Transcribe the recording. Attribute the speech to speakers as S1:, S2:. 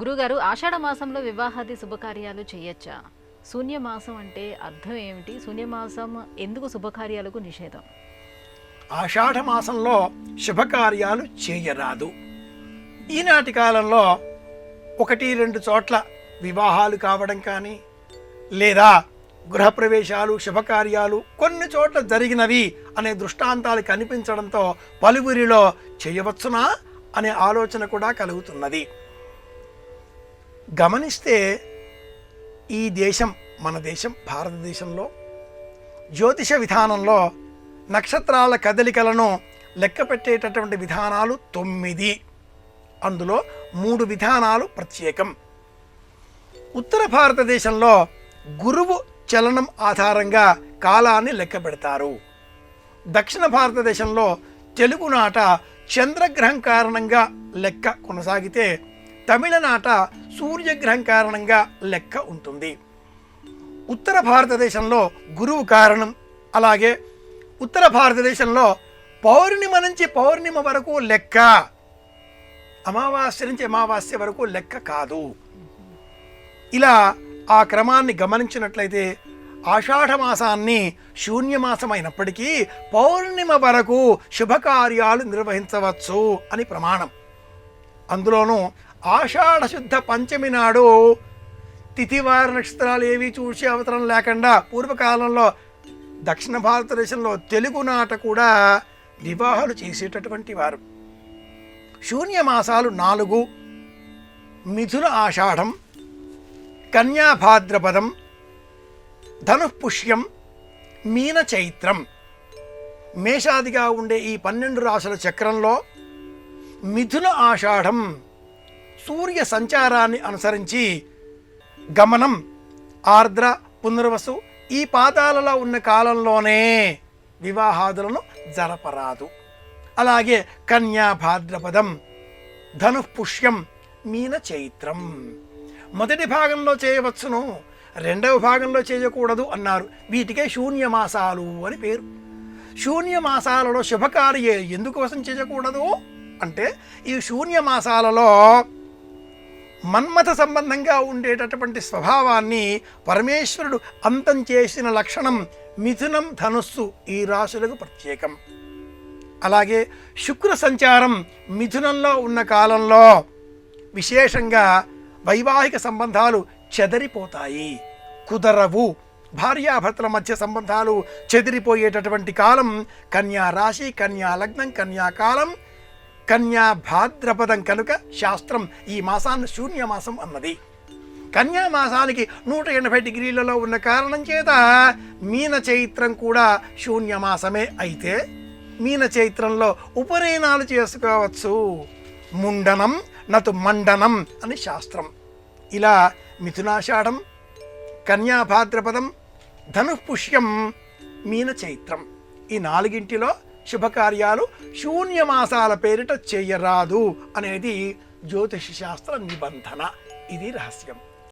S1: గురుగారు, ఆషాఢ మాసంలో వివాహాది శుభకార్యాలు చేయొచ్చా? శూన్యమాసం అంటే అర్థం ఏమిటి? శూన్యమాసం ఎందుకు శుభకార్యాలకు నిషేధం?
S2: ఆషాఢ మాసంలో శుభకార్యాలు చేయరాదు. ఈనాటి కాలంలో 1-2 చోట్ల వివాహాలు కావడం కానీ, లేదా గృహప్రవేశాలు శుభకార్యాలు కొన్ని చోట్ల జరిగినవి అనే దృష్టాంతాలు కనిపించడంతో పలువురిలో చేయవచ్చునా అనే ఆలోచన కూడా కలుగుతున్నది. గమనిస్తే ఈ దేశం, మన దేశం భారతదేశంలో జ్యోతిష విధానంలో నక్షత్రాల కదలికలను లెక్క పెట్టేటటువంటి విధానాలు 9. అందులో 3 విధానాలు ప్రత్యేకం. ఉత్తర భారతదేశంలో గురువు చలనం ఆధారంగా కాలాన్ని లెక్క పెడతారు. దక్షిణ భారతదేశంలో తెలుగునాట చంద్రగ్రహం కారణంగా లెక్క కొనసాగితే, తమిళనాట సూర్యగ్రహం కారణంగా లెక్క ఉంటుంది. ఉత్తర భారతదేశంలో గురువు కారణం, అలాగే ఉత్తర భారతదేశంలో పౌర్ణిమ నుంచి పౌర్ణిమ వరకు లెక్క, అమావాస్య నుంచి అమావాస్య వరకు లెక్క కాదు. ఇలా ఆ క్రమాన్ని గమనించినట్లయితే ఆషాఢ మాసాన్ని శూన్యమాసం అయినప్పటికీ పౌర్ణిమ వరకు శుభకార్యాలు నిర్వహించవచ్చు అని ప్రమాణం. అందులోనూ ఆషాఢ శుద్ధ పంచమి నాడు తిథివార నక్షత్రాలు ఏవి చూసే అవసరం లేకుండా పూర్వకాలంలో దక్షిణ భారతదేశంలో తెలుగునాట కూడా వివాహాలు చేసేటటువంటి వారు. శూన్యమాసాలు 4: మిథున ఆషాఢం, కన్యా భాద్రపదం, ధనుఃపుష్యం, మీన చైత్రం. మేషాదిగా ఉండే ఈ 12 రాశుల చక్రంలో మిథున ఆషాఢం సూర్య సంచారాన్ని అనుసరించి గమనం, ఆర్ద్ర, పునర్వసు ఈ పాదాలలో ఉన్న కాలంలోనే వివాహాదులను జరపరాదు. అలాగే కన్యా భాద్రపదం, ధనుఃపుష్యం, మీన చైత్రం మొదటి భాగంలో చేయవచ్చును, రెండవ భాగంలో చేయకూడదు అన్నారు. వీటికే శూన్యమాసాలు అని పేరు. శూన్యమాసాలలో శుభకార్య ఎందుకు వశం చేయకూడదు అంటే, ఈ శూన్యమాసాలలో మన్మథ సంబంధంగా ఉండేటటువంటి స్వభావాన్ని పరమేశ్వరుడు అంతం చేసిన లక్షణం మిథునం, ధనుస్సు ఈ రాశులకు ప్రత్యేకం. అలాగే శుక్ర సంచారం మిథునంలో ఉన్న కాలంలో విశేషంగా వైవాహిక సంబంధాలు చెదరిపోతాయి, కుదరవు. భార్యాభర్తల మధ్య సంబంధాలు చెదిరిపోయేటటువంటి కాలం కన్యా రాశి, కన్యా లగ్నం, కన్యాకాలం, కన్యా భాద్రపదం కనుక శాస్త్రం ఈ మాసాన్ని శూన్యమాసం అన్నది. కన్యామాసానికి 180 డిగ్రీలలో ఉన్న కారణం చేత మీన చైత్రం కూడా శూన్యమాసమే. అయితే మీన చైత్రంలో ఉపనయనాలు చేసుకోవచ్చు, ముండనం నతు మండనం అని శాస్త్రం. ఇలా మిథునాషాఢం, కన్యా భాద్రపదం, ధనుఃపుష్యం, మీన చైత్రం ఈ 4 శుభకార్యాలు శూన్యమాసాల పేరిట చేయరాదు అనేది జ్యోతిష శాస్త్ర నిబంధన. ఇది రహస్యం.